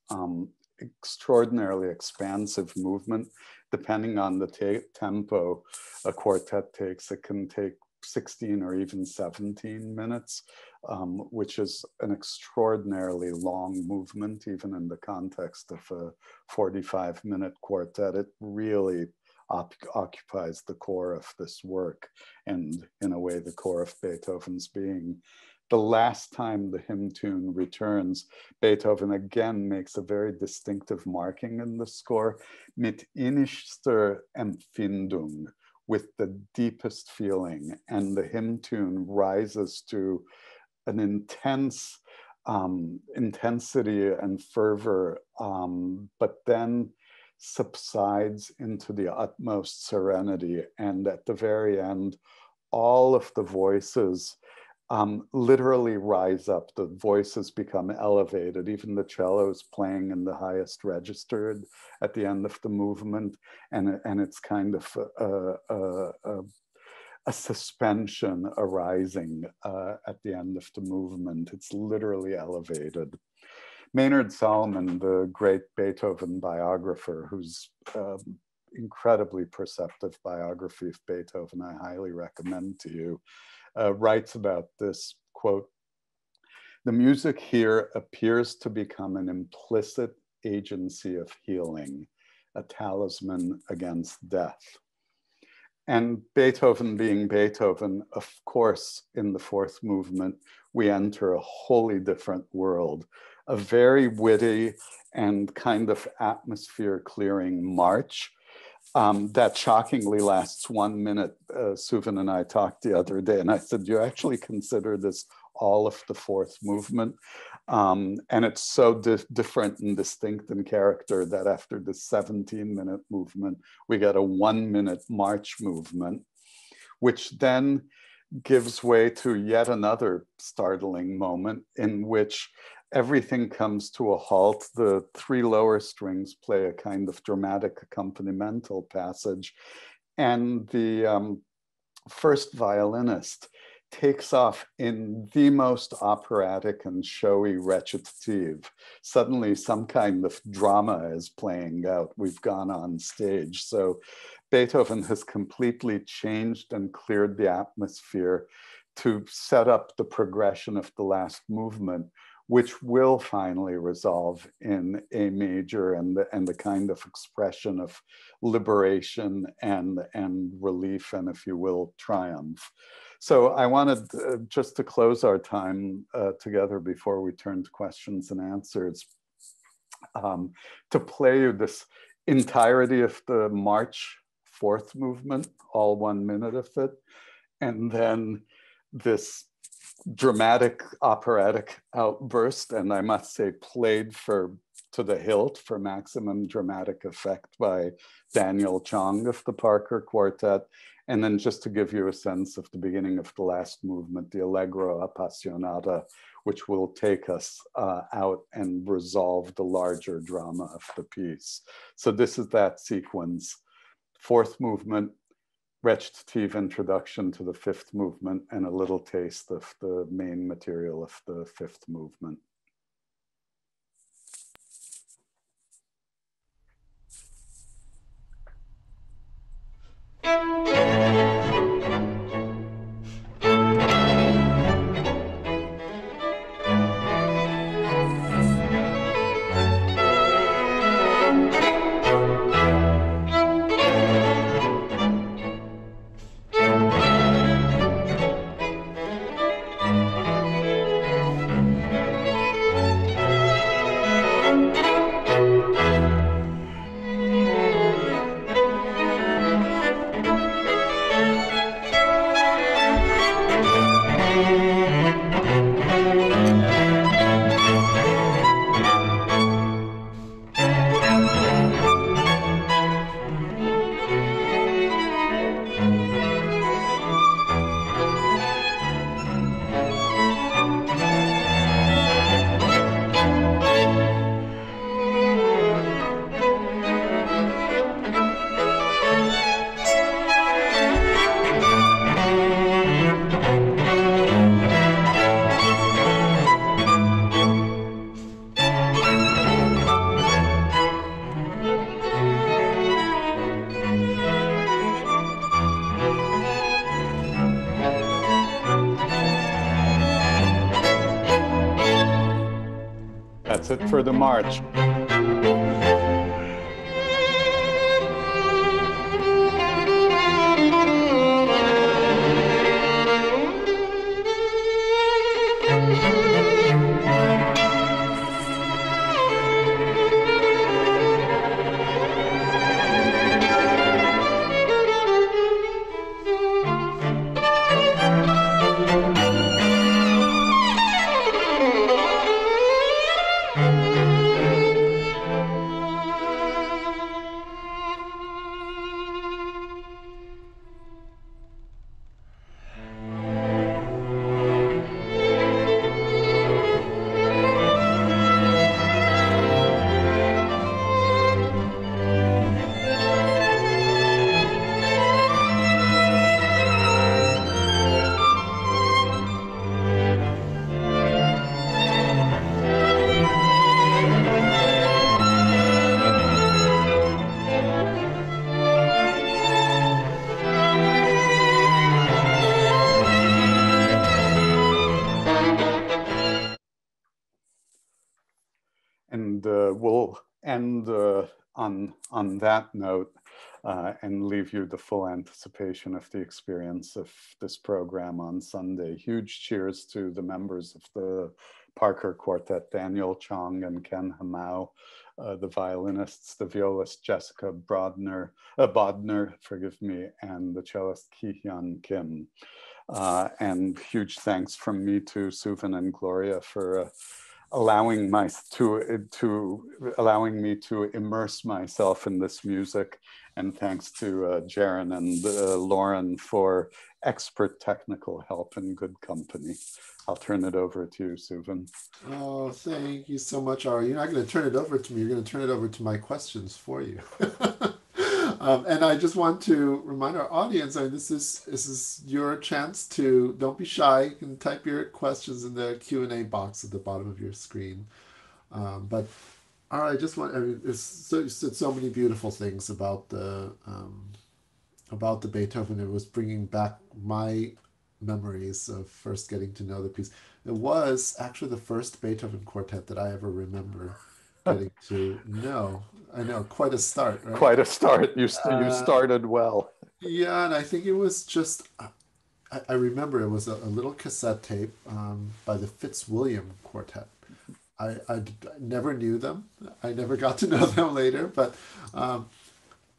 extraordinarily expansive movement, depending on the tempo a quartet takes, it can take 16 or even 17 minutes, which is an extraordinarily long movement, even in the context of a 45-minute quartet. It really occupies the core of this work and, in a way, the core of Beethoven's being. The last time the hymn tune returns, Beethoven again makes a very distinctive marking in the score, mit innigster Empfindung, with the deepest feeling, and the hymn tune rises to an intense intensity and fervor, but then subsides into the utmost serenity. And at the very end, all of the voices literally rise up. The voices become elevated. Even the cello is playing in the highest register at the end of the movement. And it's kind of a suspension arising at the end of the movement. It's literally elevated. Maynard Solomon, the great Beethoven biographer, whose incredibly perceptive biography of Beethoven I highly recommend to you, writes about this, quote, "The music here appears to become an implicit agency of healing, a talisman against death." And Beethoven being Beethoven, of course, in the fourth movement, we enter a wholly different world, a very witty and kind of atmosphere clearing march that shockingly lasts 1 minute. Soovin and I talked the other day, and I said, "Do you actually consider this all of the fourth movement?" And it's so different and distinct in character that after the 17-minute movement, we get a 1 minute march movement, which then gives way to yet another startling moment in which everything comes to a halt. The three lower strings play a kind of dramatic accompanimental passage, and the first violinist takes off in the most operatic and showy recitative. Suddenly some kind of drama is playing out. We've gone on stage. So Beethoven has completely changed and cleared the atmosphere to set up the progression of the last movement, which will finally resolve in A major and the kind of expression of liberation and relief and, if you will, triumph. So I wanted just to close our time together before we turn to questions and answers, to play you this entirety of the march fourth movement, all 1 minute of it, and then this dramatic operatic outburst, and I must say played to the hilt for maximum dramatic effect by Daniel Chong of the Parker Quartet. And then just to give you a sense of the beginning of the last movement, the Allegro Appassionata, which will take us out and resolve the larger drama of the piece. So this is that sequence. Fourth movement, recitative introduction to the fifth movement, and a little taste of the main material of the fifth movement. That's it for the march. And we'll end on that note and leave you the full anticipation of the experience of this program on Sunday. Huge cheers to the members of the Parker Quartet, Daniel Chong and Ken Hamau, the violinists, the violist Jessica Bodner, and the cellist Ki-hyun Kim. And huge thanks from me to Soovin and Gloria for allowing me to immerse myself in this music, and thanks to Jaren and Lauren for expert technical help and good company. I'll turn it over to you, Soovin. Oh, thank you so much, Ara. You're not going to turn it over to me. You're going to turn it over to my questions for you. And I just want to remind our audience, I mean, this is your chance to, don't be shy. You can type your questions in the Q&A box at the bottom of your screen. But Ara, I just want, I mean, you said so many beautiful things about the Beethoven. It was bringing back my memories of first getting to know the piece. It was actually the first Beethoven quartet that I ever remember getting to know. I know, quite a start, right? Quite a start. You started well. Yeah, and I think it was just, I remember it was a little cassette tape by the Fitzwilliam Quartet. I never knew them. I never got to know them later, but,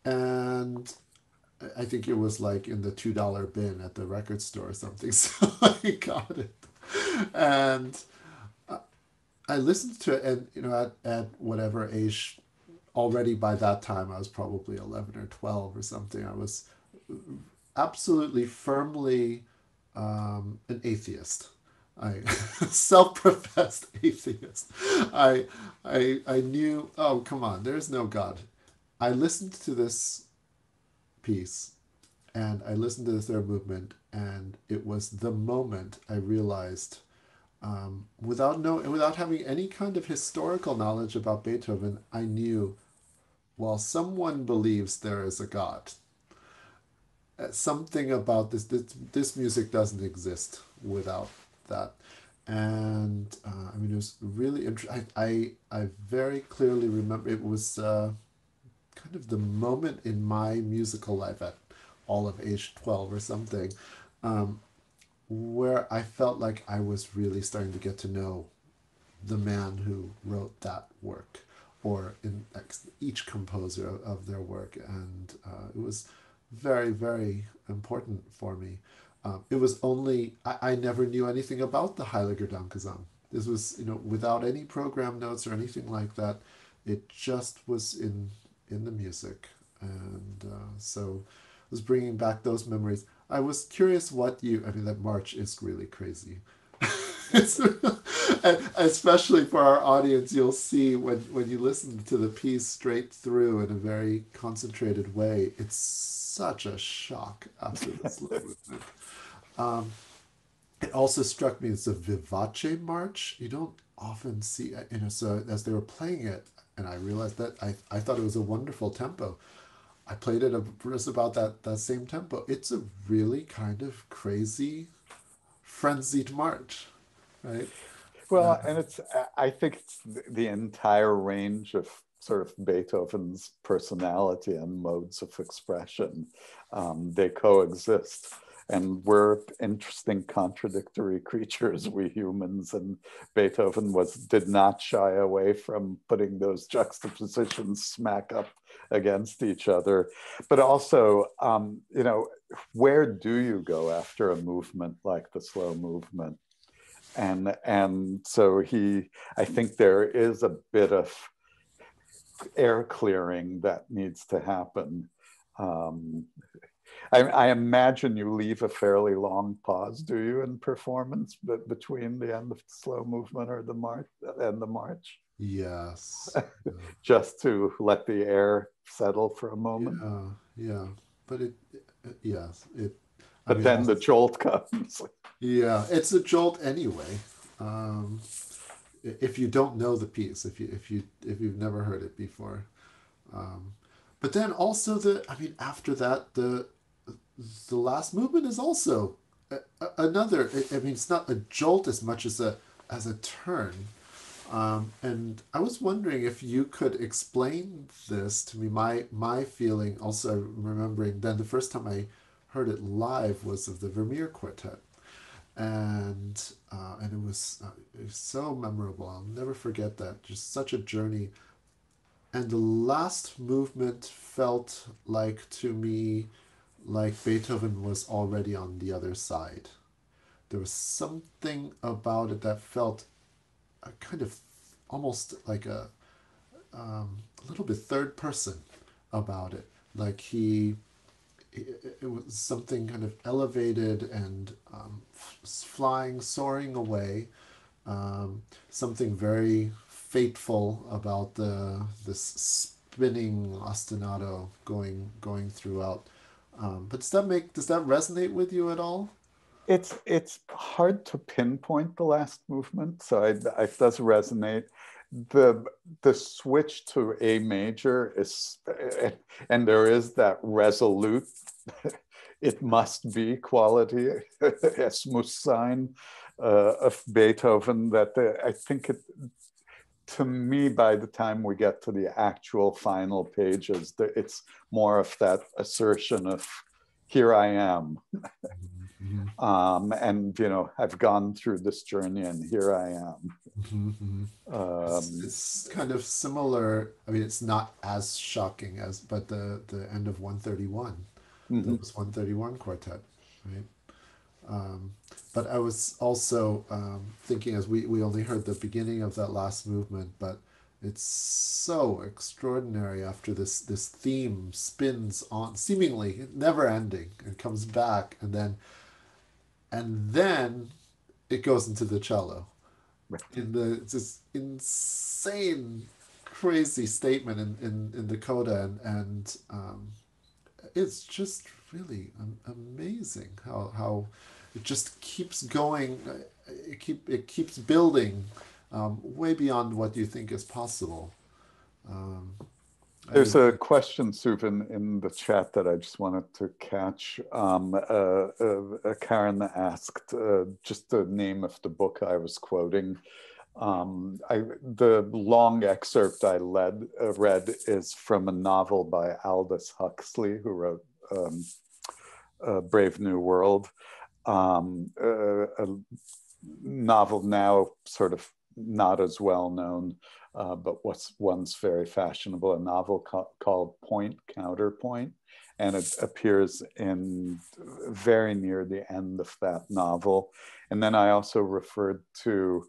and I think it was like in the $2 bin at the record store or something, so I got it. And I listened to it, and you know, at whatever age, already by that time I was probably 11 or 12 or something. I was absolutely firmly an atheist. I self-professed atheist. I knew, oh come on, there's no God. I listened to this piece and I listened to the third movement, and it was the moment I realized, without having any kind of historical knowledge about Beethoven, I knew, well, someone believes there is a God. Something about this music doesn't exist without that. And I mean, it was really interesting. I very clearly remember it was kind of the moment in my musical life at all of age 12 or something, where I felt like I was really starting to get to know the man who wrote that work, or in each composer of their work. And it was very, very important for me. It was only, I never knew anything about the Heiliger Dankgesang. This was, you know, without any program notes or anything like that. It just was in the music. And so it was bringing back those memories. I was curious what I mean, that march is really crazy. Especially for our audience, you'll see when you listen to the piece straight through in a very concentrated way, it's such a shock after the slow movement. It also struck me as a vivace march. You don't often see, you know, so as they were playing it, and I realized that I thought it was a wonderful tempo. I played it just about that same tempo. It's a really kind of crazy, frenzied march, right? Well, and I think it's the entire range of sort of Beethoven's personality and modes of expression. They coexist. And we're interesting, contradictory creatures, we humans. And Beethoven did not shy away from putting those juxtapositions smack up against each other. But also, you know, where do you go after a movement like the slow movement? And so I think there is a bit of air clearing that needs to happen. I imagine you leave a fairly long pause, do you, in performance between the end of the slow movement or the march and the march? Yes. Just to let the air settle for a moment. Yeah. But yes, But then the jolt comes. Yeah, it's a jolt anyway. If you don't know the piece, if you've never heard it before, but then also after that the last movement is also another. I mean, it's not a jolt as much as a turn. And I was wondering if you could explain this to me. My feeling, also remembering then the first time I heard it live was of the Vermeer Quartet, and it was so memorable. I'll never forget that. Just such a journey. And the last movement felt like to me like Beethoven was already on the other side. There was something about it that felt a kind of almost like a little bit third person about it. Like it was something kind of elevated and flying, soaring away. Something very fateful about this spinning ostinato going throughout. But does that resonate with you at all? It's hard to pinpoint the last movement, so it does resonate. The switch to A major is, and there is that resolute, it must be quality, es muss sein, of Beethoven, that I think to me, by the time we get to the actual final pages, it's more of that assertion of, here I am. Mm-hmm. And I've gone through this journey and here I am. Mm-hmm. It's kind of similar. I mean, it's not as shocking but the end of 131, mm-hmm. Opus 131 quartet, right? But I was also thinking, as we only heard the beginning of that last movement, but it's so extraordinary after this theme spins on, seemingly never ending, and comes back, and then it goes into the cello in this insane, crazy statement in the coda, and it's just really amazing how it just keeps going. It keeps building way beyond what you think is possible. There's a question, Soovin, in the chat that I just wanted to catch. Karen asked just the name of the book I was quoting. The long excerpt I read is from a novel by Aldous Huxley, who wrote Brave New World, a novel now sort of not as well known, but was once very fashionable, a novel called Point Counterpoint. And it appears in very near the end of that novel. And then I also referred to,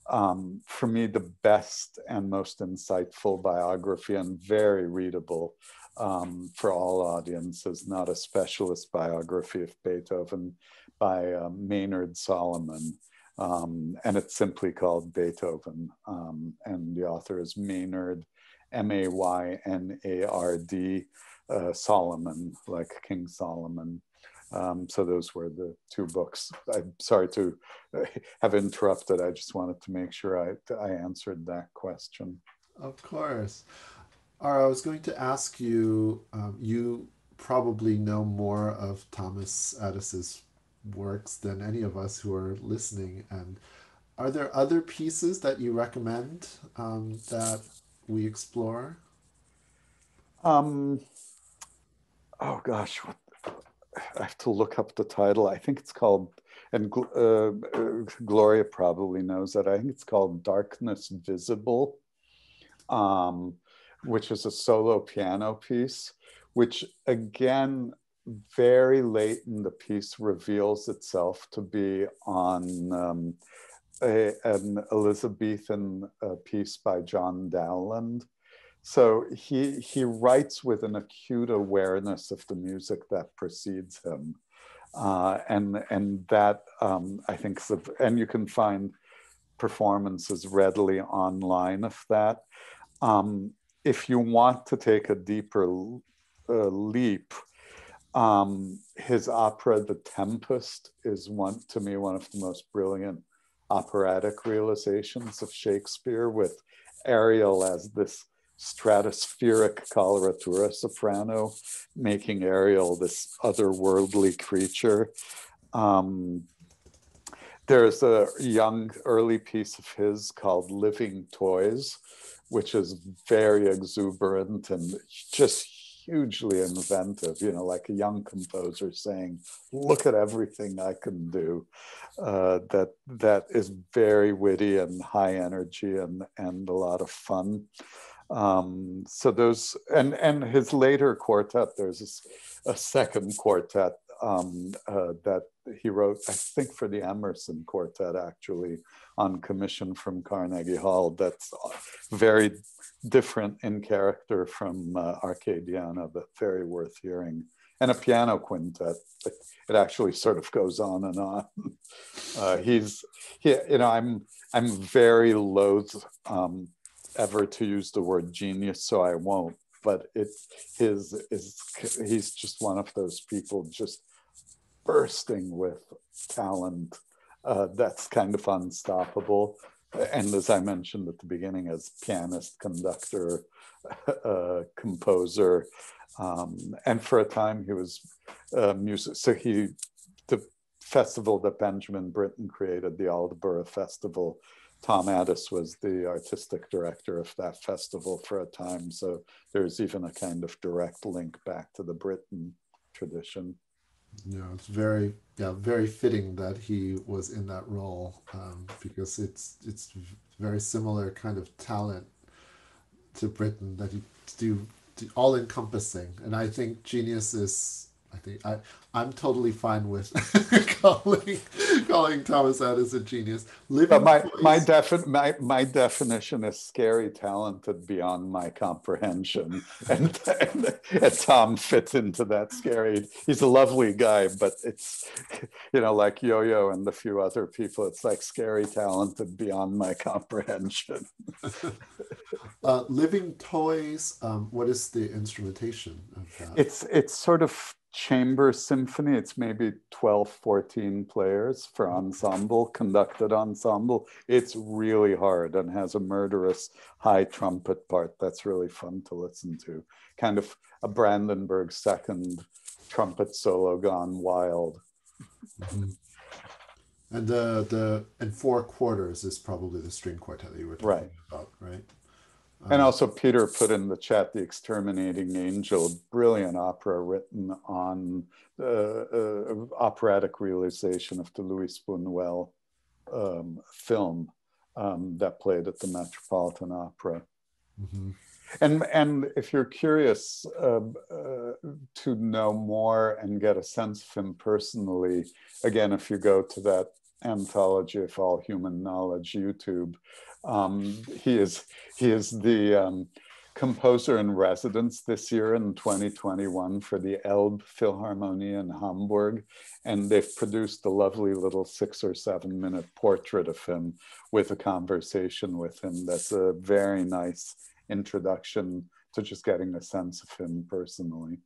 for me, the best and most insightful biography and very readable for all audiences, not a specialist biography of Beethoven, by Maynard Solomon. And it's simply called Beethoven. And the author is Maynard, Maynard, Solomon, like King Solomon. So those were the two books. I'm sorry to have interrupted. I just wanted to make sure I answered that question. Of course. Ara, I was going to ask you, you probably know more of Thomas Adès' works than any of us who are listening. And are there other pieces that you recommend that we explore? Oh gosh, I have to look up the title. I think it's called, and Gloria probably knows that. I think it's called Darkness Visible, which is a solo piano piece, which again, very late in the piece reveals itself to be on an Elizabethan piece by John Dowland. So he writes with an acute awareness of the music that precedes him. And that I think, and you can find performances readily online of that. If you want to take a deeper leap, his opera, The Tempest, is to me, one of the most brilliant operatic realizations of Shakespeare, with Ariel as this stratospheric coloratura soprano, making Ariel this otherworldly creature. There's a young early piece of his called Living Toys, which is very exuberant and just hugely inventive, like a young composer saying, look at everything I can do. That is very witty and high energy and a lot of fun. So those, and his later quartet, there's a second quartet that he wrote, I think, for the Emerson Quartet, actually, on commission from Carnegie Hall. That's very different in character from Arcadiana, but very worth hearing. And a piano quintet. It actually sort of goes on and on. I'm very loath ever to use the word genius, so I won't. But he's just one of those people just bursting with talent that's kind of unstoppable. And as I mentioned at the beginning, as pianist, conductor, composer, and for a time he was music. So the festival that Benjamin Britten created, the Aldeborough Festival, Tom Adès was the artistic director of that festival for a time. So there's even a kind of direct link back to the Britten tradition. Yeah, it's very fitting that he was in that role, because it's very similar kind of talent to Britain that he do all encompassing. And I think genius is, I'm totally fine with calling Thomas Adès a genius. But my definition is scary talented beyond my comprehension, and Tom fits into that scary. He's a lovely guy, but it's like Yo-Yo and a few other people. It's like scary talented beyond my comprehension. Living Toys. What is the instrumentation of that? It's sort of chamber symphony. It's maybe 12, 14 players for ensemble, conducted ensemble. It's really hard and has a murderous high trumpet part that's really fun to listen to. Kind of a Brandenburg second trumpet solo gone wild. Mm-hmm. And and 4 quarters is probably the string quartet that you were talking about, right? And also Peter put in the chat The Exterminating Angel, brilliant opera written on operatic realization of the Louis Buñuel film that played at the Metropolitan Opera. Mm-hmm. And if you're curious to know more and get a sense of him personally, again, if you go to that Anthology of All Human Knowledge YouTube, he is the composer in residence this year in 2021 for the Elbe Philharmonie in Hamburg, and they've produced a lovely little 6 or 7 minute portrait of him with a conversation with him. That's a very nice introduction to just getting a sense of him personally.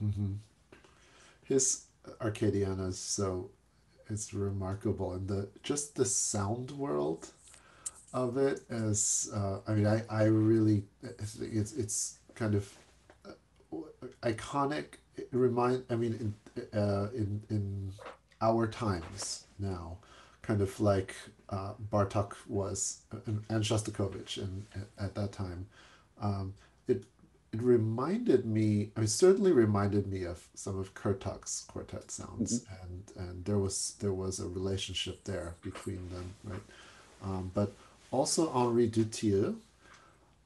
Mm-hmm. His Arcadiana is remarkable, and the sound world of it is, I really think it's kind of iconic. In our times now, kind of like Bartók was, and Shostakovich at that time. It reminded me, certainly reminded me of some of Kurtak's quartet sounds, mm-hmm. and there was a relationship there between them, right? But also Henri Dutilleux,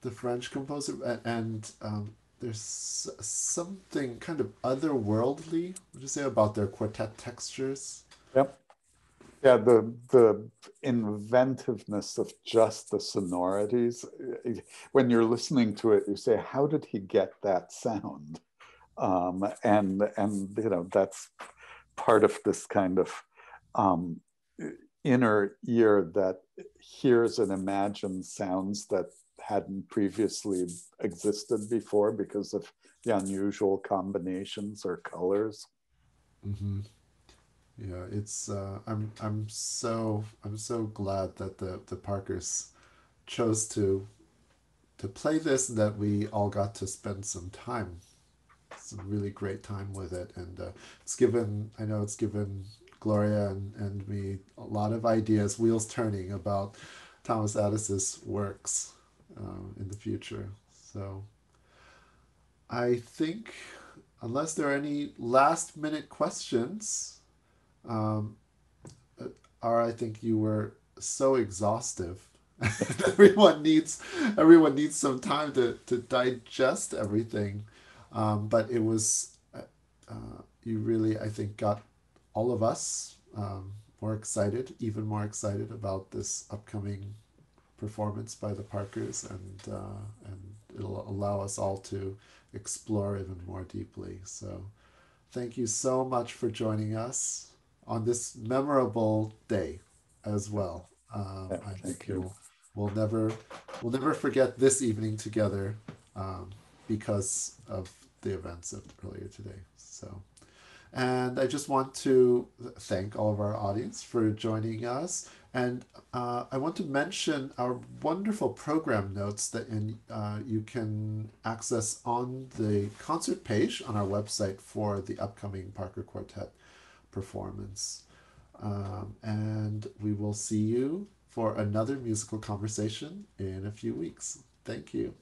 the French composer, and there's something kind of otherworldly, would you say, about their quartet textures? Yep. Yeah, the inventiveness of just the sonorities. When you're listening to it, you say, "How did he get that sound?" And you know, that's part of this kind of um, inner ear that hears and imagines sounds that hadn't previously existed before because of the unusual combinations or colors. Mm-hmm. Yeah, it's I'm so glad that the Parkers chose to play this and that we all got to spend some really great time with it. And I know it's given Gloria and me a lot of ideas, wheels turning about Thomas Ades's works in the future. So I think, unless there are any last minute questions, um, Ara, I think you were so exhaustive. everyone needs some time to digest everything. But it was you really, I think, got all of us more excited, even more excited about this upcoming performance by the Parkers, and it'll allow us all to explore even more deeply. So thank you so much for joining us on this memorable day as well. Yeah, I think thank you. we'll never forget this evening together, because of the events of earlier today. So, and I just want to thank all of our audience for joining us. And I want to mention our wonderful program notes that you can access on the concert page on our website for the upcoming Parker Quartet performance. And we will see you for another musical conversation in a few weeks. Thank you.